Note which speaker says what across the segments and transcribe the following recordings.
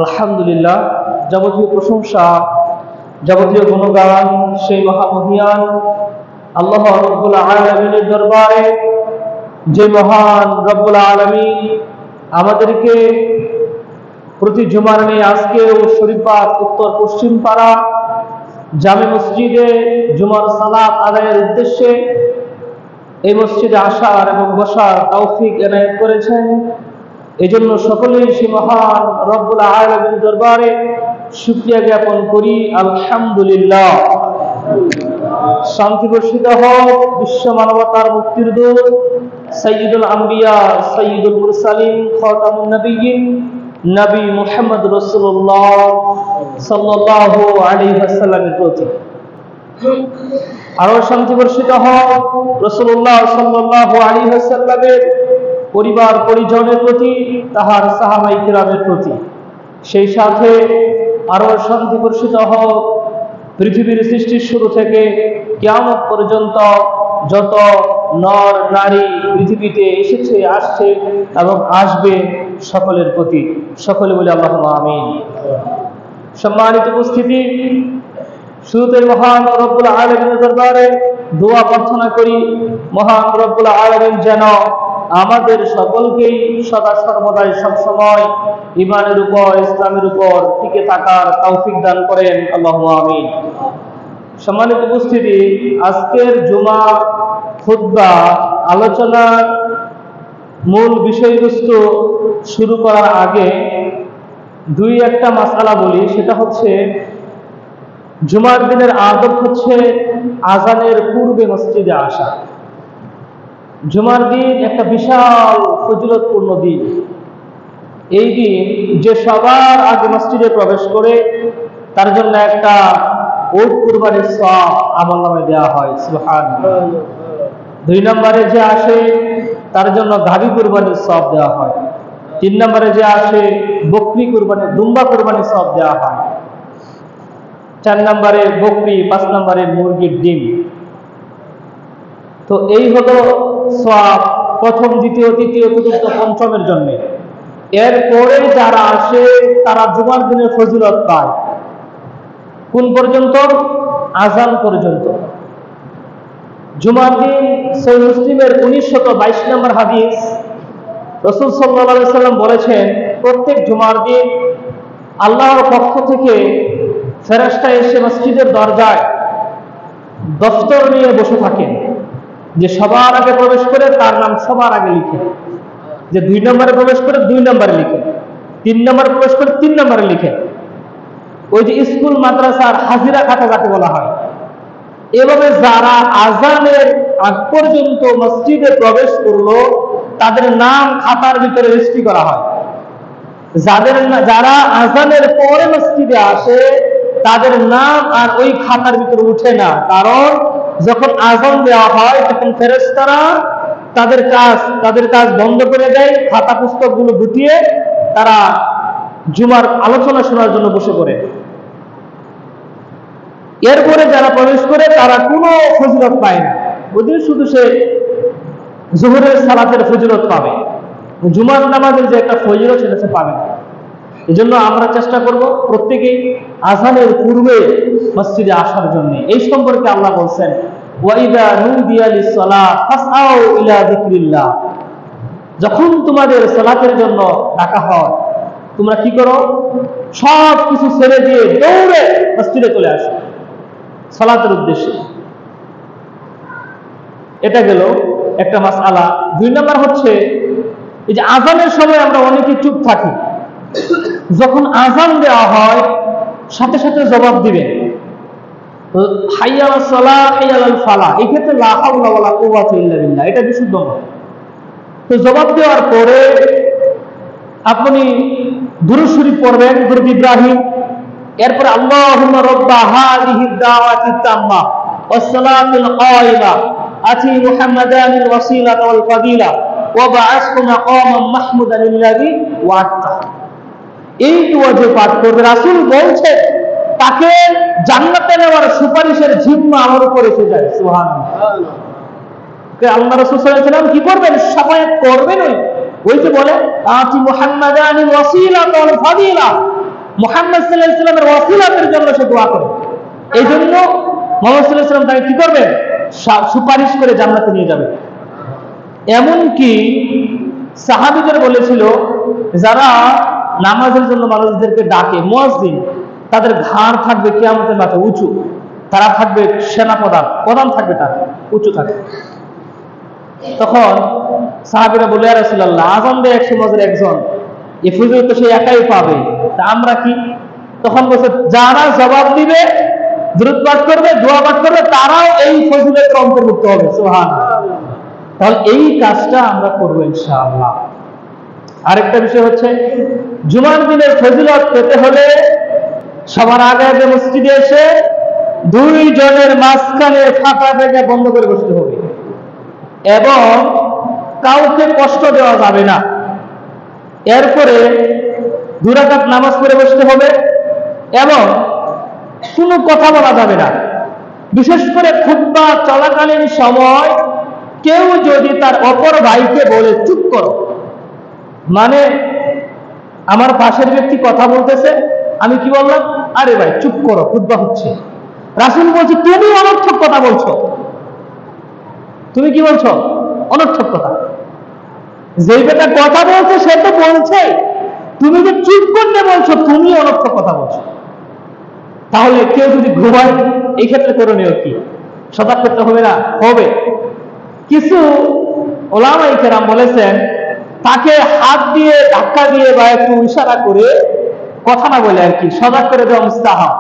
Speaker 1: আলহামদুলিল্লাহ, যাবতীয় প্রশংসা, যাবতীয় গুণগান সেই মহামহিয়ান আল্লাহ রব্বুল আলামিনের দরবারে, যে মহান রব্বুল আলামিন আমাদেরকে প্রতি জুমার নেই আজকেও শরীফবাগ উত্তর পশ্চিম পাড়া জামে মসজিদে জুমার সালাত আদায়ের উদ্দেশ্যে এই মসজিদে আসার এবং বসার তৌফিক এনায়েত করেছেন। এজন্য সকলেই সে মহান রব্বুল আলামিনের দরবারে শুকরিয়া জ্ঞাপন করি, আলহামদুলিল্লাহ। শান্তি বর্ষিত হোক বিশ্ব মানবতার মুক্তির দূত সাইয়্যিদুল আম্বিয়া সাইয়্যিদুল মুরসালিন খাতামুন নবিয়্যিন নবী মুহাম্মদ রাসূলুল্লাহ সাল্লাল্লাহু আলাইহি ওয়াসাল্লামের প্রতি। আরো শান্তি বর্ষিত হোক রাসূলুল্লাহ সাল্লাল্লাহু আলাইহি ওয়াসাল্লামের পরিবার পরিজনের প্রতি, তাহার সাহাবায়ে কিরামের প্রতি। সেই সাথে আরো শান্তি বর্ষিত হোক পৃথিবীর সৃষ্টির শুরু থেকে কিয়ামত পর্যন্ত যত নর নারী পৃথিবীতে এসেছে, আসছে এবং আসবে সকলের প্রতি। সকলে বলে আল্লাহুম্মা আমিন। সম্মানিত উপস্থিতি, শুরুতে মহান রব্বুল আলামিনের দরবারে দোয়া প্রার্থনা করি, মহান রব্বুল আলামিন যেন আমাদের সকলকেই সদা সর্বদাই সবসময় ঈমানের উপর, ইসলামের উপর টিকে থাকার তৌফিক দান করেন, আল্লাহুম্মা আমিন। সম্মানিত উপস্থিতি, আজকের জুমা খুতবা আলোচনার মূল বিষয়বস্তু শুরু করার আগে দুই একটা মাসআলা বলি। সেটা হচ্ছে, জুমার দিনের আদব হচ্ছে আজানের পূর্বে মসজিদে আসা। জুমার দিন একটা বিশাল ফজিলতপূর্ণ দিন। এই দিন যে সবার আগে মসজিদে প্রবেশ করে তার জন্য একটা উট কুরবানির সওয়াব আমলনামায় দেওয়া হয়, সুবহানাল্লাহ। দুই নম্বরে যে আসে তার জন্য গাভী কুরবানির সওয়াব দেওয়া হয়। তিন নম্বরে যে আসে বকরি কুরবানি, দুম্বা কুরবানির সওয়াব দেওয়া হয়। চার নম্বরে বকরি, পাঁচ নম্বরে মুরগির ডিম। তো এই হলো সওয়াব প্রথম, দ্বিতীয়, তৃতীয়, চতুর্থ, পঞ্চমের জন্য। এরপরে যারা আসে তারা জুমার দিনের ফজিলত পায় কোন পর্যন্ত? আজান পর্যন্ত। জুমার দিন সহিহ মুসলিমের 1922 নম্বর হাদিস, রাসূল সাল্লাল্লাহু আলাইহি ওয়াসাল্লাম বলেছেন, প্রত্যেক জুমার দিন আল্লাহর পক্ষ থেকে ফেরেশতা এসে মসজিদের দরজায় দফতর নিয়ে বসে থাকেন, যে সবার আগে প্রবেশ করে তার নাম সবার আগে লিখে, যে 2 নম্বরে প্রবেশ করে 2 নম্বরে লিখে, 3 নম্বরে প্রবেশ করে 3 নম্বরে লিখে। ওই যে স্কুল মাদ্রাসার হাজিরা খাতা যাকে বলা হয়, এভাবে যারা আজানের আগ পর্যন্ত মসজিদে প্রবেশ করলো তাদের নাম খাতার ভিতরে রেজিস্ট্রি করা হয়। যারা আজানের পরে মসজিদে আসে তাদের নাম আর ওই খাতার ভিতরে উঠে না, কারণ যখন আজান দেওয়া হয় তখন ফেরেশতারা তাদের কাজ বন্ধ করে দেয়, খাতা পুস্তকগুলো গুটিয়ে তারা জুমার আলোচনা শোনার জন্য বসে পড়ে। এরপরে যারা প্রবেশ করে তারা কোনো ফজিলত পায় না, ওদিন শুধু সে জোহরের সালাতের ফজিলত পাবে, জুমার নামাজের যে একটা ফজিলত সেটা সে পাবে না। এই জন্য আমরা চেষ্টা করব প্রত্যেকেই আজানের পূর্বে মসজিদে আসার জন্য। এই সম্পর্কে আল্লাহ বলছেন, ওয়াইদা নুদিয়া লিস-সালাত ফাসআউ ইলা যিকরিল্লাহ। যখন তোমাদের সালাতের জন্য ডাকা হয় তোমরা কি করো? সব কিছু ছেড়ে দিয়ে দৌড়ে মসজিদে চলে আসো সালাতের উদ্দেশ্যে। এটা গেল একটা মাসআলা। 2 নম্বর হচ্ছে, এই যে আজানের সময় আমরা অনেকে চুপ থাকি, যখন আজান দেওয়া হয় সাথে সাথে জবাব দিবেন, হাইয়া আলাস সালাহ হাইয়া আলাল ফালাহ। এই ক্ষেত্রে লা হাওলা ওয়ালা কুওয়াতা ইল্লা বিল্লাহ, এটা বিশুদ্ধ নয়। তো জবাব দেওয়ার পরে আপনি দুরূদ শরীফ পড়বেন, দুরূদ ইব্রাহিম। এরপর আল্লাহুম্মা রাব্বা হাযিহিদ দাওয়াতিত তাম্মা ওয়াস সালাতিল কায়িমা আতি মুহাম্মাদানিল ওয়াসিলাতা ওয়াল ফাদিলা ওয়া বা'আসহু মাকামান মাহমুদান আল্লাযী ওয়া'আদতা। এই দোয়া যে পাঠ করবে, রাসূল বলছে তাকে জান্নাতে নেওয়ার সুপারিশের জিম্মা আমার উপর এসে যায়, সুবহানাল্লাহ। আল্লাহ রাসূল সাল্লাল্লাহু আলাইহি ওয়াসাল্লাম কি করবেন? শাফায়াত করবেন। ওই ওই যে বলে আতি মুহাম্মাদানি ওয়াসিলাতান ফাদিলা, মুহাম্মদ সাল্লাল্লাহু আলাইহি ওয়াসাল্লামের ওয়াসিলাতের জন্য সে দোয়া করে। এই জন্য মুহাম্মদ সাল্লাল্লাহু আলাইহি ওয়াসাল্লাম তাকে কি করবে? সুপারিশ করে জান্নাতে নিয়ে যাবে। এমনকি সাহাবীদের বলেছিল, যারা নামাজের জন্য মানুষদেরকে ডাকে, মুয়াজ্জিন, তাদের ঘাড় থাকবে কিয়ামতের মাঠে উঁচু, তারা থাকবে প্রধান থাকবে, তারা উঁচু থাকবে। তখন সাহাবীরা বলে, ইয়া রাসূলুল্লাহ, আযান দেয় 100 সমাজের একজন, এই ফজিলত তো সে একাই পাবে, তা আমরা কি? তখন বলছে, যারা জবাব দিবে, দুরূদ পাঠ করবে, দোয়া পাঠ করবে, তারাও এই ফজিলতের অন্তর্ভুক্ত হবে। সুবহানাল্লাহ। তাহলে এই কাজটা আমরা করবো ইনশাআল্লাহ। আরেকটা বিষয় হচ্ছে, জুমার দিনের ফজিলত পেতে হলে সবার আগে আগে মসজিদে এসে 2 জনের মাঝখানে ফাঁকা জায়গা বন্ধ করে বসতে হবে, এবং কাউকে কষ্ট দেওয়া যাবে না। এরপরে 2 রাকাত নামাজ পড়ে বসতে হবে, এবং কোনো কথা বলা যাবে না। বিশেষ করে খুতবা চলাকালীন সময় কেউ যদি তার অপর ভাইকে বলে চুপ করো, মানে আমার পাশের ব্যক্তি কথা বলতেছে, আমি কি বললাম, আরে ভাই চুপ করো, খুতবা হচ্ছে। রাসূল বলছে, তুমি অনর্থক কথা বলছো। তুমি কি বলছো? অনর্থক কথা। যেই বেটা কথা বলছে সে তো বলছে, তুমি যে চুপ করতে বলছো, তুমি অনর্থক কথা বলছো। তাহলে কেউ যদি ঘুমায়, এই ক্ষেত্রে করণীয় কি? সজাগ করতে হবে না? হবে। কিছু ওলামায়ে কেরাম বলেছেন, তাকে হাত দিয়ে ধাক্কা দিয়ে বা একটু ইশারা করে কথা না বলে আর কি সজাগ করে দেওয়া মুস্তাহাব।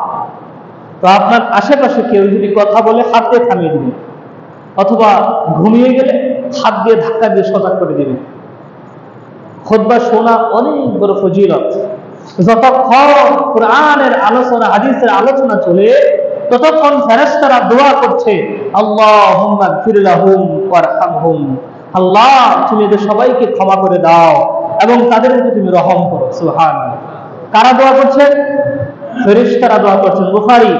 Speaker 1: তো আপনার আশেপাশে কেউ যদি কথা বলে হাত দিয়ে থামিয়ে দিবেন, অথবা ঘুমিয়ে গেলে হাত দিয়ে ধাক্কা দিয়ে সজাগ করে দিবেন। খুতবা শোনা অনেক বড় ফজিলত। যতক্ষণ কোরআনের আলোচনা, হাদিসের আলোচনা চলে, ততক্ষণ ফেরেশতারা দোয়া করছে, আল্লাহুম্মা গফির লাহুম ওয়ারহামহুম, আল্লাহ তুমি এদের সবাইকে ক্ষমা করে দাও এবং তাদের প্রতি তুমি রহম করো। সুবহানাল্লাহ। কারা দোয়া করছেন? ফেরেশতারা দোয়া করছেন। বুখারী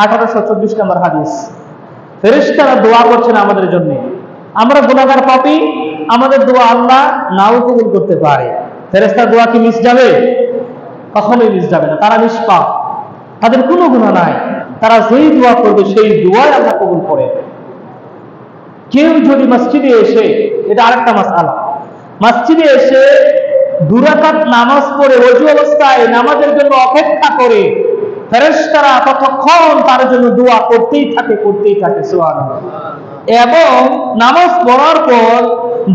Speaker 1: 1824 নম্বর হাদিস। ফেরেশতারা দোয়া করছেন আমাদের জন্য। আমরা গুনাহগার পাপী, আমাদের দোয়া আল্লাহ নাও কবুল করতে পারে। ফেরেশতার দোয়া কি মিস যাবে? কখনোই মিস যাবে না। তারা নিষ্পাপ, তাদের কোনো গুনাহ নাই। তারা যেই দোয়া করবে সেই দোয়াই আল্লাহ কবুল করে। কেউ যদি মসজিদে এসে, এটা আরেকটা মাসআলা, মসজিদে এসে 2 রাকাত নামাজ পড়ে ওযু অবস্থায় নামাজের জন্য অপেক্ষা করে, ফেরেশতারা ততক্ষণ তার জন্য দোয়া করতেই থাকে। সুবহানাল্লাহ। এবং নামাজ পড়ার পর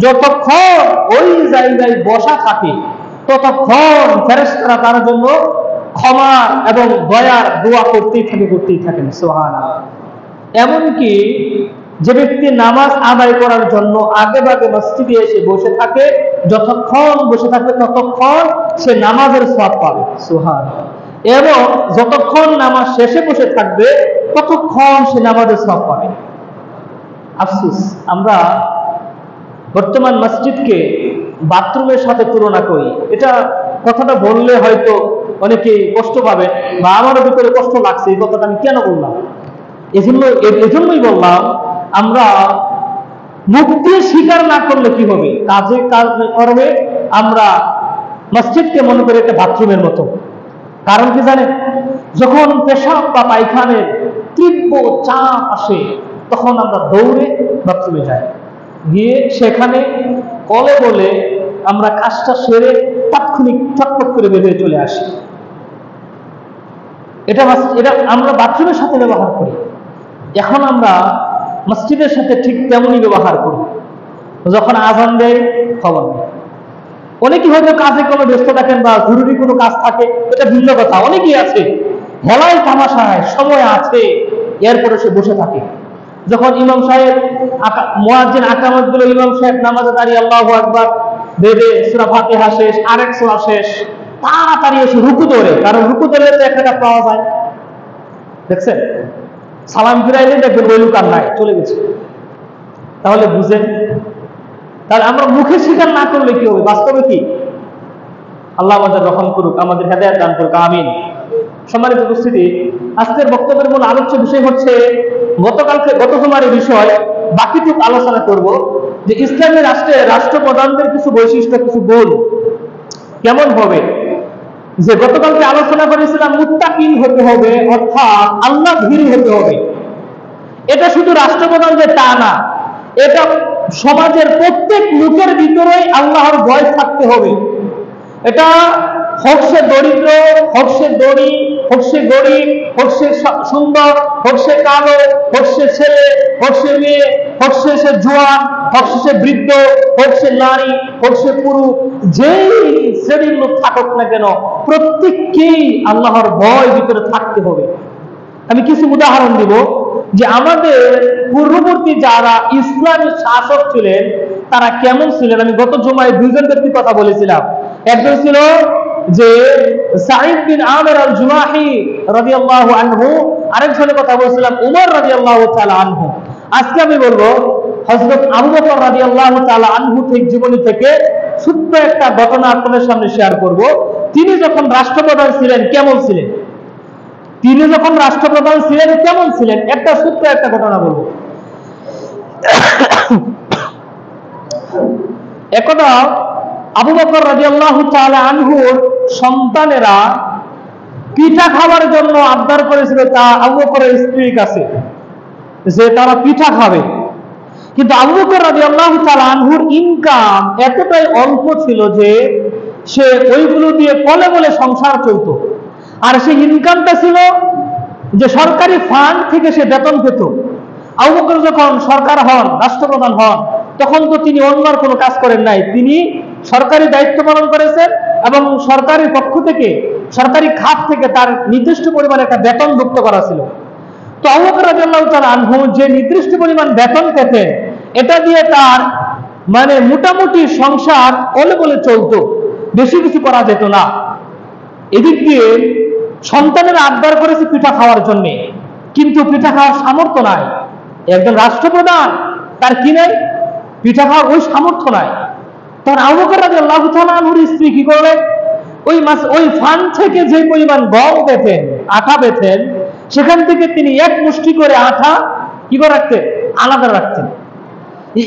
Speaker 1: যতক্ষণ ওই জায়গায় বসা থাকে, ততক্ষণ ফেরেশতারা তার জন্য ক্ষমা এবং দয়ার দোয়া করতেই থাকে। সুবহানাল্লাহ। এমনকি যে ব্যক্তি নামাজ আদায় করার জন্য আগে ভাগে মসজিদে এসে বসে থাকে, যতক্ষণ বসে থাকবে ততক্ষণ সে নামাজের সওয়াব পাবে। সুবহানাল্লাহ। এবং যতক্ষণ নামাজ শেষে বসে থাকবে ততক্ষণ সে নামাজের সওয়াব পাবে। আফসোস, আমরা বর্তমান মসজিদকে বাথরুমের সাথে তুলনা করি। এটা কথাটা বললে হয়তো অনেকে কষ্ট পাবে, বা আমারও ভিতরে কষ্ট লাগছে। এই কথাটা আমি কেন বললাম? এজন্যই বললাম, আমরা মুখ দিয়ে স্বীকার না করলে কি হবে, কাজে কাজ করবে। আমরা মসজিদকে মনে করি একটা বাথরুমের মতো। কারণ কি জানেন? যখন পেশাব বা পায়খানের তীব্র চাপ আসে, তখন আমরা দৌড়ে বাথরুমে যাই, গিয়ে সেখানে কলে বলে আমরা কাজটা সেরে তাৎক্ষণিক চটপট করে বেরিয়ে চলে আসি। এটা আমরা বাথরুমের সাথে ব্যবহার করি। এখন আমরা মসজিদের সাথে ঠিক তেমনই ব্যবহার করি। যখন আযান দেয়, খবর নেই। অনেকেই হয়তো কাজে কোনো ব্যস্ত থাকেন বা জরুরি কোনো কাজ থাকে, এটা ভিন্ন কথা। অনেকেই আছে হেলায় তামাশায় সময় আছে, এরপরে সে বসে থাকে। যখন ইমাম সাহেব মুয়াজ্জিন আকামত দিল, ইমাম সাহেব নামাজে দাঁড়িয়ে আল্লাহু আকবার বেদে সূরা ফাতিহা শেষ, আরেক সূরা শেষ, তাড়াতাড়ি এসে রুকু ধরে। কারণ রুকু ধরলে তো 1 রাকাত পাওয়া যায়। দেখছেন, সালাম ফিরাইলে দেখবেন ওই লোক আর নাই, চলে গেছে। তাহলে বুঝেন, তাহলে আমরা মুখে স্বীকার না করলে কি হবে, বাস্তবে কি? আল্লাহ আমাদের রহম করুক, আমাদের হেদায়েত দান করুক, আমিন। সম্মানিত উপস্থিতি, আজকের বক্তব্যের মূল আলোচ্য বিষয় হচ্ছে গত জুমার বিষয়, বাকিটুকু আলোচনা করব। যে ইসলামী রাষ্ট্রে রাষ্ট্রপ্রধানদের কিছু বৈশিষ্ট্য, কিছু গুণ কেমন হবে। যে গতকালকে আলোচনা করেছিলাম, মুত্তাকিন হতে হবে, অর্থাৎ আল্লাহ ভীরু হতে হবে। এটা শুধু রাষ্ট্রপ্রধান যে তা না, এটা সমাজের প্রত্যেক লোকের ভিতরেই আল্লাহর ভয় থাকতে হবে। এটা হোক সে দরিদ্র, হোক সে ধনী, হোক সে গরিব, হোক সে সুন্দর, হোক সে কালো, হোক সে ছেলে, হোক সে মেয়ে, হোক সে জোয়ান, হোক সে বৃদ্ধ, হোক সে নারী, হোক সে পুরুষ, যেই শ্রেণীর লোক থাকুক না কেন, প্রত্যেককেই আল্লাহর ভয় ভিতরে থাকতে হবে। আমি কিছু উদাহরণ দিব যে আমাদের পূর্ববর্তী যারা ইসলামী শাসক ছিলেন তারা কেমন ছিলেন। আমি গত জুমায় দুইজন ব্যক্তির কথা বলেছিলাম। একজন ছিল যে সাঈদ বিন আমির আল জুমাহি রাদিয়াল্লাহু আনহু, আরেকজনের কথা বলছিলাম উমর রাদিয়াল্লাহু তাআলা আনহু। আজকে আমি বলবো হযরত আবু বকর রাদিয়াল্লাহু তাআলা আনহু ঠিক জীবনী থেকে ছোট্ট একটা ঘটনা আপনাদের সামনে শেয়ার করব। তিনি যখন রাষ্ট্রপ্রধান ছিলেন কেমন ছিলেন, তিনি যখন রাষ্ট্রপ্রধান ছিলেন কেমন ছিলেন, একটা ছোট্ট একটা ঘটনা বলবো। একদা আবু বকর রাদিয়াল্লাহু তাআলা আনহুর সন্তানেরা পিঠা খাওয়ার জন্য আবদার করেছিল তা আবু বকরের স্ত্রীর কাছে, যে তারা পিঠা খাবে। কিন্তু আবু বকর রাদিয়াল্লাহু তাআলা আনহুর ইনকাম এতটাই অল্প ছিল যে সে ওইগুলো দিয়ে বলে বলে সংসার চলত। আর সেই ইনকামটা ছিল যে সরকারি ফান্ড থেকে সে বেতন পেত। আবু বকর যখন সরকার হন, রাষ্ট্রপ্রধান হন, তখন তো তিনি অন্য কোনো কাজ করেন নাই, তিনি সরকারি দায়িত্ব পালন করেছেন এবং সরকারের পক্ষ থেকে, সরকারি খাত থেকে তার নির্দিষ্ট পরিমাণে একটা বেতন ভুক্ত করা ছিল। তো আবু বকর রাদিয়াল্লাহু তাআলা আনহু যে নির্দিষ্ট পরিমাণ বেতন পেতেন, এটা দিয়ে তার মানে মোটামুটি সংসার বলে বলে চলতো, বেশি কিছু করা যেত না। এদিক দিয়ে সন্তানের আবদার করেছে পিঠা খাওয়ার জন্য, কিন্তু পিঠা খাওয়ার সামর্থ্য নাই। একজন রাষ্ট্রপ্রধান, তার কি নাই, পিঠা খাওয়ার ওই সামর্থ্য নাই। তখন আবু বকর রাদিয়াল্লাহু তাআলা আনহুর স্ত্রী কি করলেন, ওই ফান্ড থেকে যে পরিমাণ গম পেতেন, আটা পেতেন, সেখান থেকে তিনি এক মুষ্টি করে আটা কি করে রাখতেন, আলাদা রাখতেন।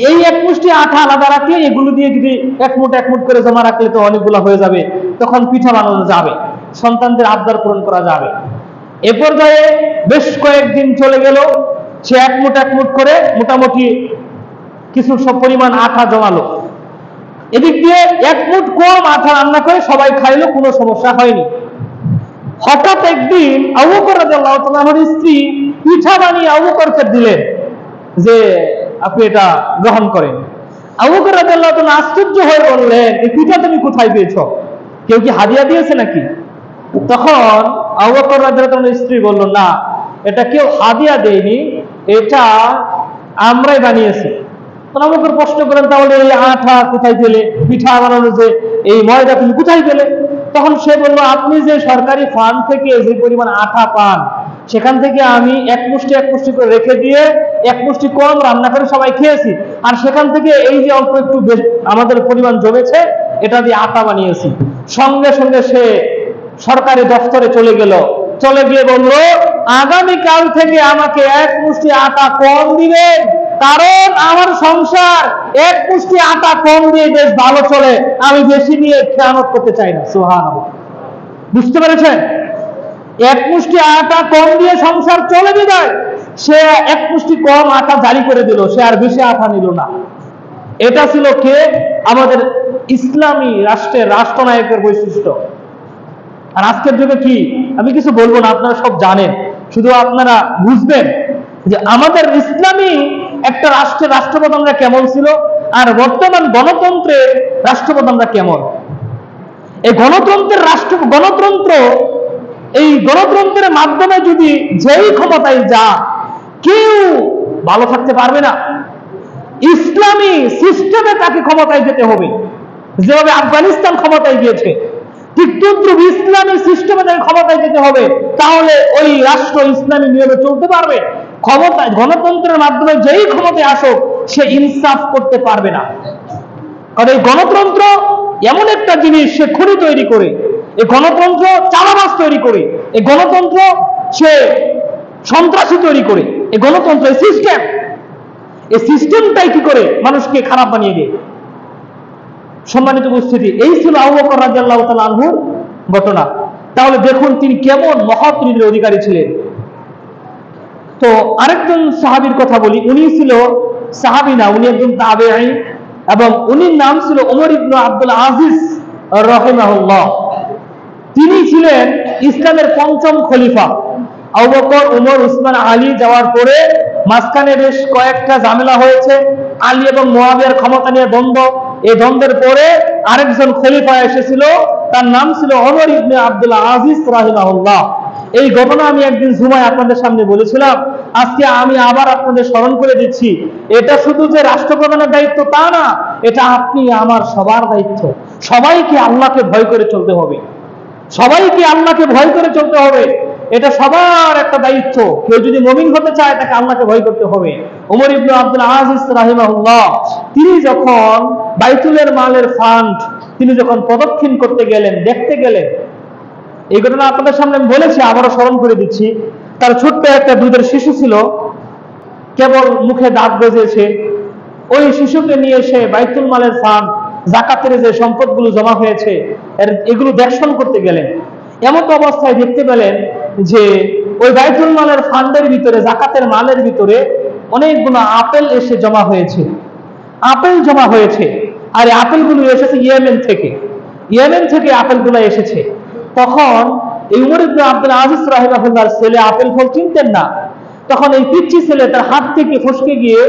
Speaker 1: এই এক মুষ্টি আটা আলাদা রাখলে এগুলো দিয়ে যদি এক মুঠ করে জমা রাখলে তো অনেকগুলো হয়ে যাবে, তখন পিঠা বানানো যাবে, সন্তানদের আবদার পূরণ করা যাবে। এ পর্যায়ে বেশ কয়েকদিন চলে গেল, সে এক মুঠ করে মোটামুটি কিছু সব পরিমাণ আটা জমালো। এদিক দিয়ে এক মুঠ কম আটা রান্না করে সবাই খাইলো, কোনো সমস্যা হয়নি। হঠাৎ একদিন আবু বকর রাদিয়াল্লাহু তাআলা আনহুর স্ত্রী পিঠা বানিয়ে আবু বকরকে দিলেন যে আপনি এটা গ্রহণ করেন। আবু বকর রাদিয়াল্লাহু তাআলা আশ্চর্য হয়ে বললেন, এই পিঠা তুমি কোথায় পেয়েছো, কেউ কি হাদিয়া দিয়েছে নাকি? তখন আবু বকর রাদিয়াল্লাহু তাআলার স্ত্রী বলল, না, এটা কেউ হাদিয়া দেয়নি, এটা আমরাই বানিয়েছি। তখন আবু বকর প্রশ্ন করেন, তাহলে এই আটা কোথায় পেলে, পিঠা বানানোর যে এই ময়দা তুমি কোথায় পেলে? তখন সে বলল, আপনি যে সরকারি ফান্ড থেকে যে পরিমাণ আটা পান, সেখান থেকে আমি এক মুষ্টি করে রেখে দিয়ে এক মুষ্টি কম রান্না করে সবাই খেয়েছি, আর সেখান থেকে এই যে অল্প একটু আমাদের পরিমাণ জমেছে, এটা দিয়ে আটা বানিয়েছি। সঙ্গে সঙ্গে সে সরকারি দপ্তরে চলে গেল, চলে গিয়ে বলল, আগামীকাল থেকে আমাকে এক মুষ্টি আটা কম দিবেন, কারণ আমার সংসার এক মুষ্টি আটা কম দিয়ে বেশ ভালো চলে, আমি বেশি নিয়ে খেয়ানত করতে চাই না। সুবহানাল্লাহ, বুঝতে পেরেছেন? এক মুষ্টি আটা কম দিয়ে সংসার চলে বিদায় সে এক মুষ্টি কম আটা জারি করে দিল, সে আর বেশি আটা নিল না। এটা ছিল কে? আমাদের ইসলামী রাষ্ট্রের রাষ্ট্রনায়কের বৈশিষ্ট্য। আর আজকের যুগে কি, আমি কিছু বলবো না, আপনারা সব জানেন, শুধু আপনারা বুঝবেন যে আমাদের ইসলামী একটা রাষ্ট্রের রাষ্ট্রপ্রধানরা কেমন ছিল আর বর্তমান গণতন্ত্রের রাষ্ট্রপ্রধানরা কেমন। এই গণতন্ত্রের মাধ্যমে যদি যেই ক্ষমতায় যা, কেউ ভালো থাকতে পারবে না। ইসলামী সিস্টেমে তাকে ক্ষমতায় যেতে হবে, যেভাবে আফগানিস্তান ক্ষমতায় গিয়েছে, ঠিক তদ্রুপ ইসলামী সিস্টেমে তাকে ক্ষমতায় যেতে হবে, তাহলে ওই রাষ্ট্র ইসলামী নিয়মে চলতে পারবে। গণতন্ত্রের মাধ্যমে যেই ক্ষমতায় আসুক, সে ইনসাফ করতে পারবে না। কারণ এই গণতন্ত্র এমন একটা জিনিস, সে খুনি তৈরি করে, এই গণতন্ত্র চালাবাজ তৈরি করে, এই গণতন্ত্র সে সন্ত্রাসী তৈরি করে, এই গণতন্ত্র সিস্টেম, এই সিস্টেমটাই কি করে মানুষকে খারাপ বানিয়ে দেয়। সম্মানিত উপস্থিতি, এই ছিল আবু বকর রাদিয়াল্লাহু তাআলা আনহুর ঘটনা। তাহলে দেখুন তিনি কেমন মহৎ হৃদয়ের অধিকারী ছিলেন। তো আরেকজন সাহাবীর কথা বলি, উনি ছিল সাহাবী না, উনি একজন তাবেঈ, এবং উনির নাম ছিল ওমর ইবনে আব্দুল আজিজ রাহিমাহুল্লাহ। তিনি ছিলেন ইসলামের পঞ্চম খলিফা। আবু বকর, উমর, উসমান, আলী যাওয়ার পরে মাঝখানে বেশ কয়েকটা ঝামেলা হয়েছে। আলী এবং মুয়াবিয়ার ক্ষমতা নিয়ে দ্বন্দ্ব। এই দ্বন্দ্বের পরে আরেকজন খলিফা এসেছিল, তার নাম ছিল ওমর ইবনে আব্দুল আজিজ রাহিমাহুল্লাহ। এই ঘটনা আমি একদিন জুমায় আপনাদের সামনে বলেছিলাম, আজকে আমি আবার আপনাদের স্মরণ করে দিচ্ছি। এটা শুধু যে রাষ্ট্রপ্রধানের দায়িত্ব তা না, এটা আপনি আমার সবার দায়িত্ব। সবাইকে আল্লাহকে ভয় করে চলতে হবে, সবাইকে আল্লাহকে ভয় করে চলতে হবে। এটা সবার একটা দায়িত্ব। কেউ যদি মুমিন হতে চায় তাকে আল্লাহকে ভয় করতে হবে। ওমর ইবনে আব্দুল আজিজ রাহিমাহুল্লাহ তিনি যখন বাইতুলের মালের ফান্ড তিনি যখন প্রদক্ষিণ করতে গেলেন, দেখতে গেলেন, এই ঘটনা আপনাদের সামনে আমি বলেছি, আবারও স্মরণ করে দিচ্ছি। তার ছোট্ট একটা দুধের শিশু ছিল, কেবল মুখে দাঁত গজিয়েছে। ওই শিশুকে নিয়ে এসে বাইতুল মালের ফান্ড, যাকাতের যে সম্পদগুলো জমা হয়েছে এগুলো দেখশন করতে গেলেন। এমন অবস্থায় দেখতে পেলেন যে ওই বাইতুল মালের ফান্ডের ভিতরে, যাকাতের মালের ভিতরে অনেকগুলো আপেল এসে জমা হয়েছে, আপেল জমা হয়েছে। আর এই আপেলগুলো এসেছে ইয়েমেন থেকে, ইয়েমেন থেকে আপেলগুলো এসেছে। তখন এই উমর ইবনে আব্দুল আজিজ রাহিমাহুল্লাহর ছেলে আপেল ফল চিনতেন না। তখন এই পিচ্চি ছেলে তার হাত থেকে ফসকে গিয়ে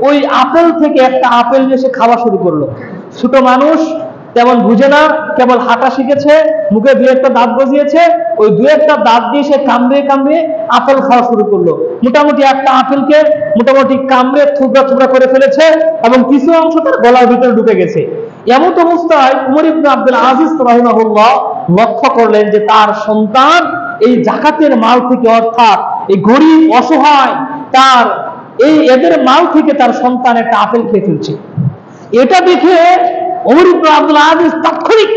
Speaker 1: ওই আপেল থেকে একটা আপেল নিয়ে সে খাওয়া শুরু করলো। ছোট মানুষ, তেমন বুঝে না, কেবল হাঁটা শিখেছে, মুখে দু একটা দাঁত গজিয়েছে, ওই দু একটা দাঁত দিয়ে সে কামড়ে কামড়ে আপেল খাওয়া শুরু করলো। মোটামুটি একটা আপেলকে মোটামুটি কামড়ে থুবড়া থুবড়া করে ফেলেছে এবং কিছু অংশ তার গলার ভিতরে ঢুকে গেছে। এমন অবস্থায় উমর ইবনে আব্দুল আজিজ রাহিমাহুল্লাহ লক্ষ্য করলেন যে তার সন্তান এই যাকাতের মাল থেকে, অর্থাৎ এই গরিব অসহায় তার এদের মাল থেকে তার সন্তান একটা আপেল খেয়ে ফেলছে। এটা দেখে ওমর ইবনে আব্দুল আজিজ তাৎক্ষণিক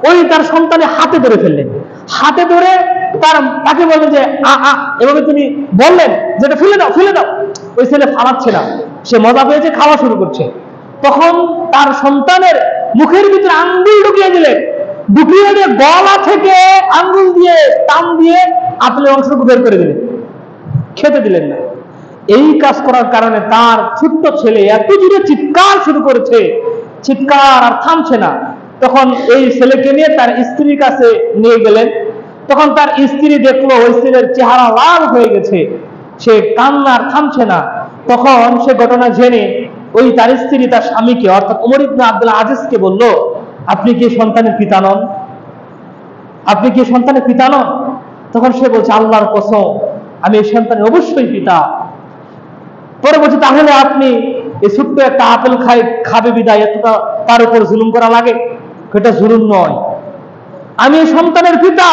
Speaker 1: ওই তার সন্তানের হাতে ধরে ফেললেন। হাতে ধরে তাকে বললেন যে এভাবে তিনি বললেন যে এটা ফেলে দাও, ফেলে দাও। ওই ছেলে ফালাচ্ছে না, সে মজা পেয়েছে, খাওয়া শুরু করছে। তখন তার সন্তানের মুখের ভিতরে আঙ্গুল ঢুকিয়ে দিলেন, ঢুকিয়ে দিয়ে গলা থেকে আঙ্গুল দিয়ে টান দিয়ে আপেলের অংশটুকু বের করে দিলেন, খেতে দিলেন না। এই কাজ করার কারণে তার ছোট্ট ছেলে এত জোরে চিৎকার শুরু করেছে, চিৎকার আর থামছে না। তখন এই ছেলেকে নিয়ে তার স্ত্রীর কাছে নিয়ে গেলেন। তখন তার স্ত্রী দেখলো ওই ছেলের চেহারা লাল হয়ে গেছে, সে কান্না আর থামছে না। তখন সে ঘটনা জেনে ওই তার স্ত্রী তার স্বামীকে, অর্থাৎ ওমর ইবনে আব্দুল আজিজকে বলল, আপনি কি সন্তানের পিতা নন? আপনি কি সন্তানের পিতা নন? তখন সে বলছে, আল্লাহর কসম আমি এই সন্তানের অবশ্যই পিতা। পরে বলছে, তাহলে আপনি এই ছোট্ট একটা আপেল খাবে বিদায় এতটা তার উপর জুলুম করা লাগে? এটা জুলুম নয়, আমি এই সন্তানের পিতা,